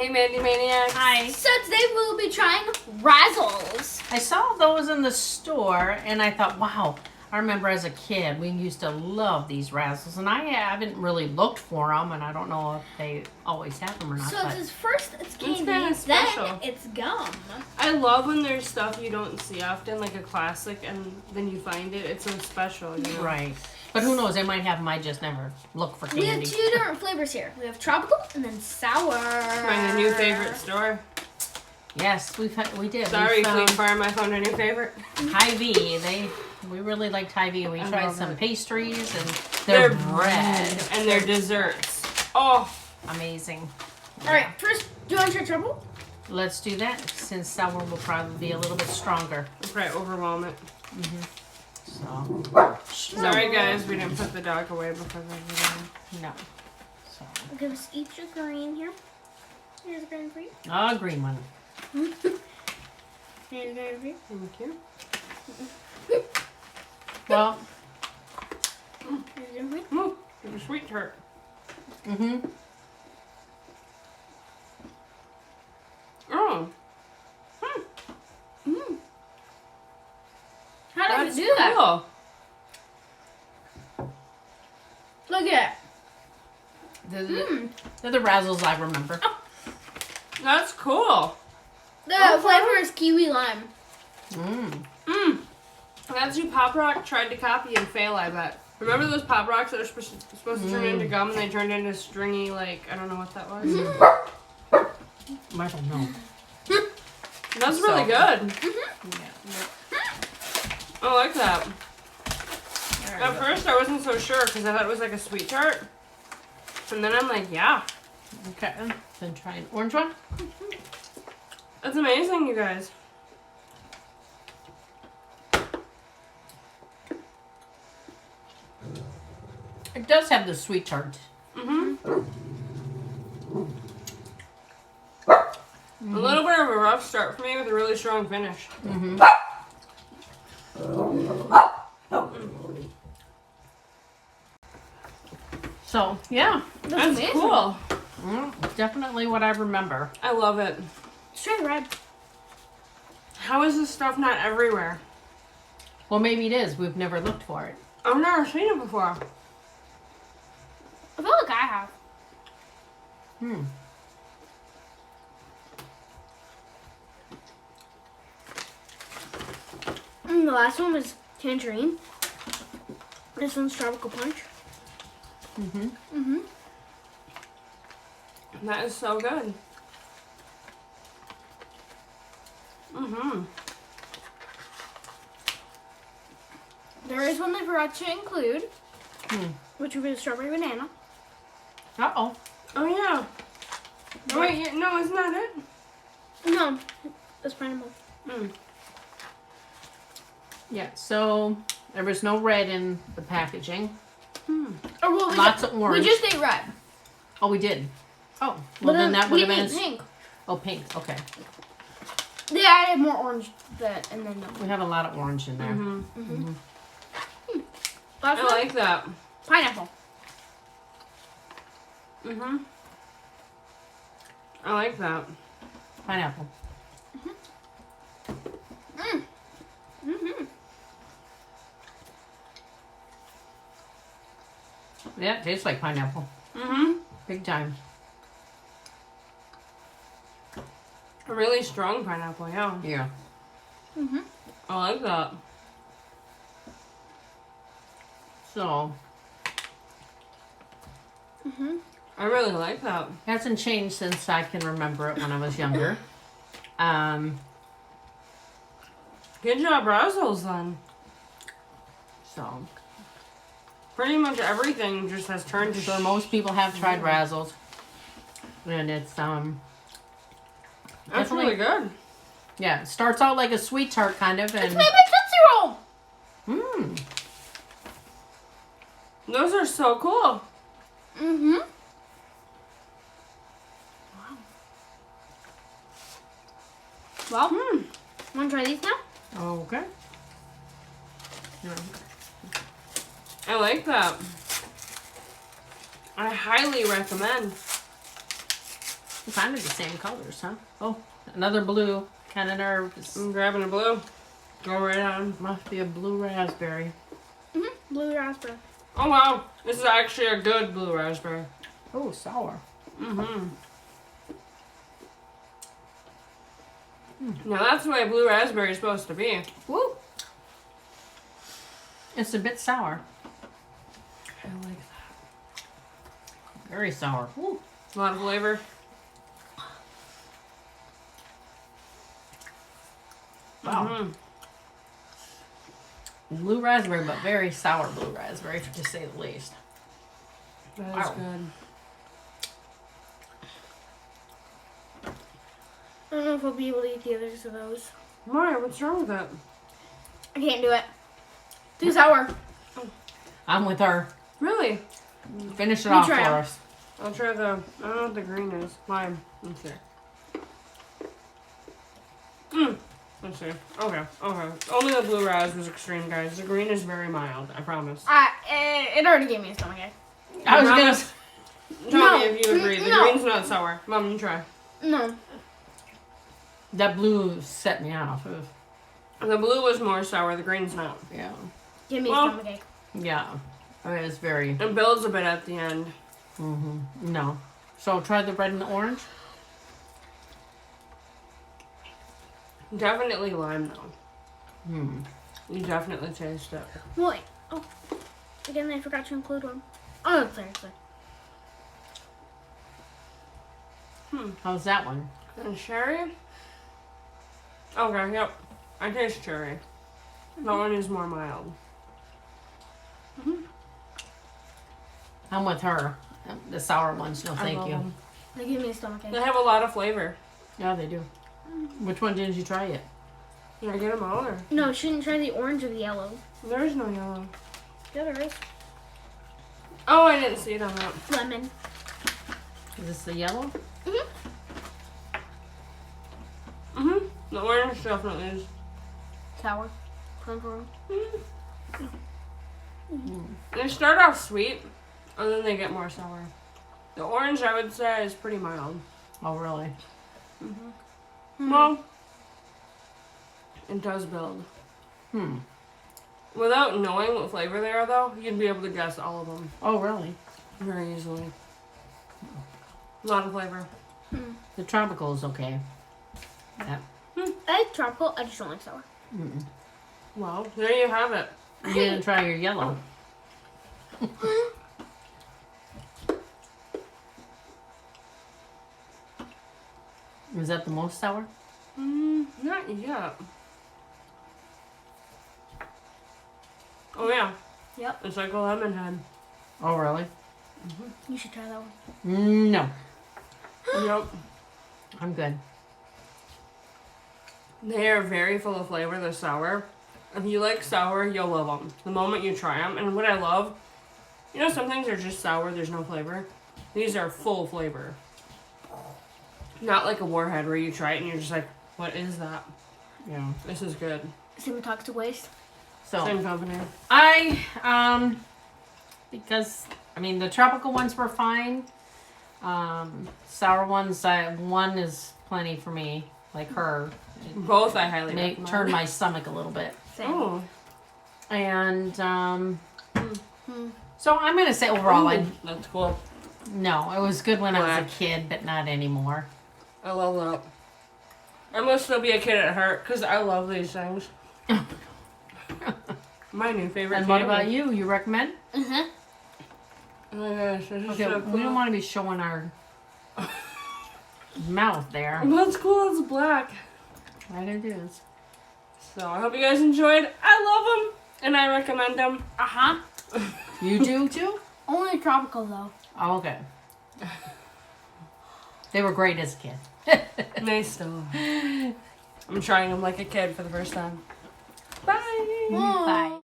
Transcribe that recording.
Hey, Mandi Maniacs. Hi. So today we'll be trying Razzles. I saw those in the store and I thought, wow, I remember as a kid we used to love these Razzles, and I haven't really looked for them, and I don't know if they always have them or not. So but it's first it's candy, kinda special. then it's gum. I love when there's stuff you don't see often, like a classic, and then you find it. It's so special, you know? Right. But who knows? They might have them. I just never look for We have candy. two different flavors here. We have tropical and then sour. Find a new favorite store. Yes, we did. Sorry, we Fleet found Farm, I found a new favorite. Hy-Vee. We really liked Hy-Vee. We I tried love some it. pastries and their bread. And their desserts. Oh, Amazing. All right, first, do you want to try tropical? Let's do that, since sour will probably be a little bit stronger. I'll probably overwhelm it. So, Sorry, guys, we didn't put the dog away because of no. So, I'll give us each a green here. Here's a green for you. a green one. Here's a green for you. Thank you. Well, Here's a green for you. Ooh, it's a sweet tart. Oh. How does That's it do that? cool. Look at they're the Razzles I remember. That's cool. it. The flavor is kiwi lime. That's who Pop Rock tried to copy and fail, I bet. Remember those Pop Rocks that are supposed to turn into gum and they turned into stringy, like, I don't know what that was? I don't know. That's really good. Yeah. I like that. There At we go. first I wasn't so sure because I thought it was like a sweet tart. And then I'm like, yeah. Okay, then try an orange one. That's amazing, you guys. It does have the sweet tart. A little bit of a rough start for me with a really strong finish. So, yeah. That's amazing. cool. Definitely what I remember. I love it. Let's try the red. How is this stuff not everywhere? Well, maybe it is. We've never looked for it. I've never seen it before. I feel like I have. The last one was tangerine. This one's tropical punch. That is so good. There is one they forgot to include, which would be the strawberry banana. Uh-oh. Oh, yeah. Oh, wait, yeah, no, it's not it. No, it's pineapple. Yeah, so there was no red in the packaging. Oh, well, Lots of orange. We just ate red. Oh, we did. Oh, well then that would have been... pink. Oh, pink. Okay. They added more orange, and then We have a lot of orange in there. last I one, like that. pineapple. I like that. Pineapple. Yeah, it tastes like pineapple. Big time. A really strong pineapple, yeah. Yeah. I like that. So, I really like that. hasn't changed since I can remember it when I was younger. Good job, Razzles, then. So, Pretty much everything just has turned to sure most people have tried Razzles. And it's, That's definitely- really good. yeah, it starts out like a sweet tart kind of, It's and... made by Tootsie Roll. Those are so cool. Well, want to try these now? Okay. I like that. I highly recommend. Kind of the same colors, huh? Oh, another blue. Kind of nervous. I'm grabbing a blue. Go right on. Must be a blue raspberry. Blue raspberry. Oh wow, this is actually a good blue raspberry. Oh, sour. Mm-hmm. Now that's the way blue raspberry is supposed to be. Woo! It's a bit sour. I like that. Very sour. Woo. A lot of flavor. Wow. Mm-hmm. Blue raspberry, but very sour blue raspberry, to say the least. That is Wow. good. I don't know if I'll be able to eat the others of those. Why? What's wrong with that? I can't do it. Too sour. I'm with her. Really? Finish it You off try for 'em. us. I'll try the. I don't know what the green is. Lime. Let's see. Let's see. Okay. Only the blue ras was extreme, guys. The green is very mild. I promise. It already gave me a stomachache. I was gonna. promise. Tell No. me if you agree. The No. green's not sour. Mom, you try. No. That blue set me off. Ugh. The blue was more sour. The green's not. Yeah. Give me a Well- stomachache. Yeah. It's very. It builds a bit at the end. No. So try the red and the orange. Definitely lime though. You definitely taste it. Wait. Oh. Again, I forgot to include one. Oh, it's there. It's there. How's that one? And cherry? Okay, yep. I taste cherry. That one is more mild. I'm with her. The sour ones, no I thank love you. them. They give me a stomachache. They have a lot of flavor. Yeah, they do. Which one didn't you try yet? Can I get them all or? No, she didn't try the orange or the yellow. There is no yellow. Yeah, there is. Oh, I didn't see it on that. Lemon. Is this the yellow? The orange definitely is. Sour. Plum. They start off sweet, and then they get more sour. The orange, I would say, is pretty mild. Oh, really? Well, it does build. Without knowing what flavor they are, though, you'd be able to guess all of them Oh, really? very easily. A lot of flavor. The tropical is okay. Yeah. I like tropical. I just don't like sour. Well, there you have it. You didn't try your yellow. Is that the most sour? Not yet. Oh yeah, Yep. it's like a lemon head. Oh, really? You should try that one. No. Yep. I'm good. They are very full of flavor. They're sour. If you like sour, you'll love them. The moment you try them, and what I love, you know, some things are just sour. There's no flavor. These are full flavor. Not like a Warhead where you try it and you're just like, what is that? Yeah. This is good. Same with toxic waste. So Same company. because I mean the tropical ones were fine. Sour ones, one is plenty for me. Like her, Both I highly may recommend. turn my stomach a little bit. Same. Oh. And so I'm gonna say overall, Ooh, that's cool. no, it was good when I Black. was a kid, but not anymore. I love that. I must still be a kid at heart because I love these things. My new favorite. And what candy. about you? You recommend? Mm-hmm. Oh my gosh, this is Okay, so cool. we don't want to be showing our mouth there. That's cool. It's black. Right, it is. So I hope you guys enjoyed. I love them and I recommend them. Uh-huh. You do too? Only tropical, though. Oh, okay. They were great as a kid. Nice still. I'm trying them like a kid for the first time. Bye. Bye.